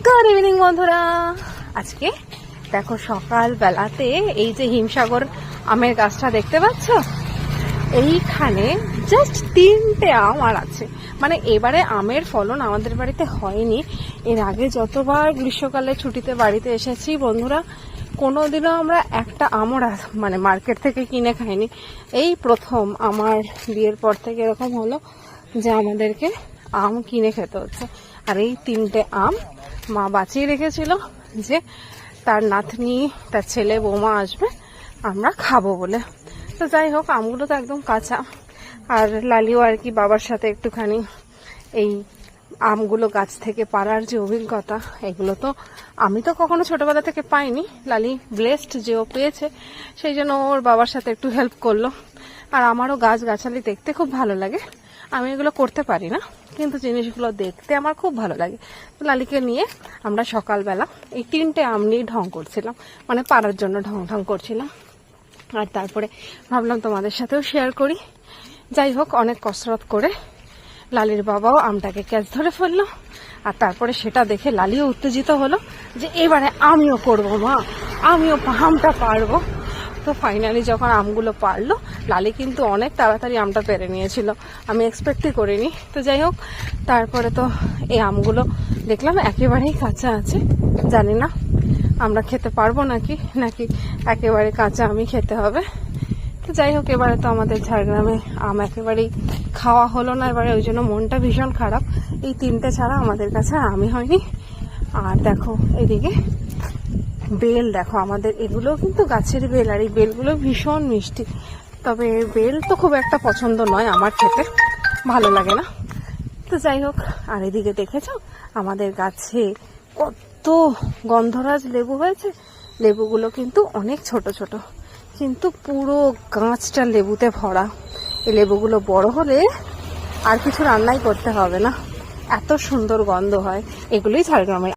Good evening বন্ধুরা। আজকে দেখো সকাল বেলাতে এই যে হিমসাগর আমের গাছটা দেখতে পাচ্ছ, এইখানে জাস্ট 3টে আম আর আছে। মানে এবারে আমের ফলন আমাদের বাড়িতে হয়নি। এর আগে যতবার গ্রীষ্মকালে ছুটিতে বাড়িতে এসেছি বন্ধুরা, কোনোদিনও আমরা একটা আমও মানে মার্কেট থেকে কিনে খাইনি। এই প্রথম আমার বিয়ের পর থেকে এরকম হলো যে আমাদেরকে আম কিনে খেতে হচ্ছে। আর এই 3টে আম মা বাঁচিয়ে রেখেছিল যে তার নাতনি, তার ছেলে, বৌমা আসবে, আমরা খাবো বলে। তো যাই হোক, আমগুলো তো একদম কাঁচা। আর লালিও আর কি বাবার সাথে একটুখানি এই আমগুলো গাছ থেকে পাড়ার যে অভিজ্ঞতা, এগুলো তো আমি তো কখনো ছোটবেলা থেকে পাইনি। লালি ব্লেসড যে ও পেয়েছে, সেই জন্য ওর বাবার সাথে একটু হেল্প করলো। আর আমারও গাছগাছালি দেখতে খুব ভালো লাগে। আমি এগুলো করতে পারি না, কিন্তু জিনিসগুলো দেখতে আমার খুব ভালো লাগে। তো লালিকে নিয়ে আমরা সকালবেলা এই 3টে আম নিয়ে ঢং করছিলাম, মানে পাড়ার জন্য ঢং করছিলাম। আর তারপরে ভাবলাম তোমাদের সাথেও শেয়ার করি। যাই হোক, অনেক কসরত করে লালির বাবাও আমটাকে ক্যাচ ধরে ফেললো। আর তারপরে সেটা দেখে লালিও উত্তেজিত হলো যে এবারে আমিও করবো মা, আমিও আমটা পারবো। তো ফাইনালি যখন আমগুলো পারলো, লালি কিন্তু অনেক তাড়াতাড়ি আমটা পেরে নিয়েছিল, আমি এক্সপেক্টই করিনি। তো যাই হোক, তারপরে তো এই আমগুলো দেখলাম একেবারেই কাঁচা আছে। জানি না আমরা খেতে পারবো নাকি একেবারে কাঁচা আমি খেতে হবে। তো যাই হোক, এবারে তো আমাদের ঝাড়গ্রামে আম একেবারেই খাওয়া হলো না এবারে, ওই জন্য মনটা ভীষণ খারাপ। এই 3টে ছাড়া আমাদের কাছে আমই হয়নি। আর দেখো এদিকে বেল, দেখো আমাদের এগুলো কিন্তু গাছের বেল, আর এই বেলগুলো ভীষণ মিষ্টি। তবে বেল তো খুব একটা পছন্দ নয় আমার, খেতে ভালো লাগে না। তো যাই হোক, আর এদিকে দেখেছো আমাদের গাছে কত গন্ধরাজ লেবু হয়েছে। লেবুগুলো কিন্তু অনেক ছোট ছোট, কিন্তু পুরো গাছটা লেবুতে ভরা। এই লেবুগুলো বড় হলে আর কিছু রান্নাই করতে হবে না, এত সুন্দর গন্ধ হয়। এগুলোই ঝাড়গ্রামের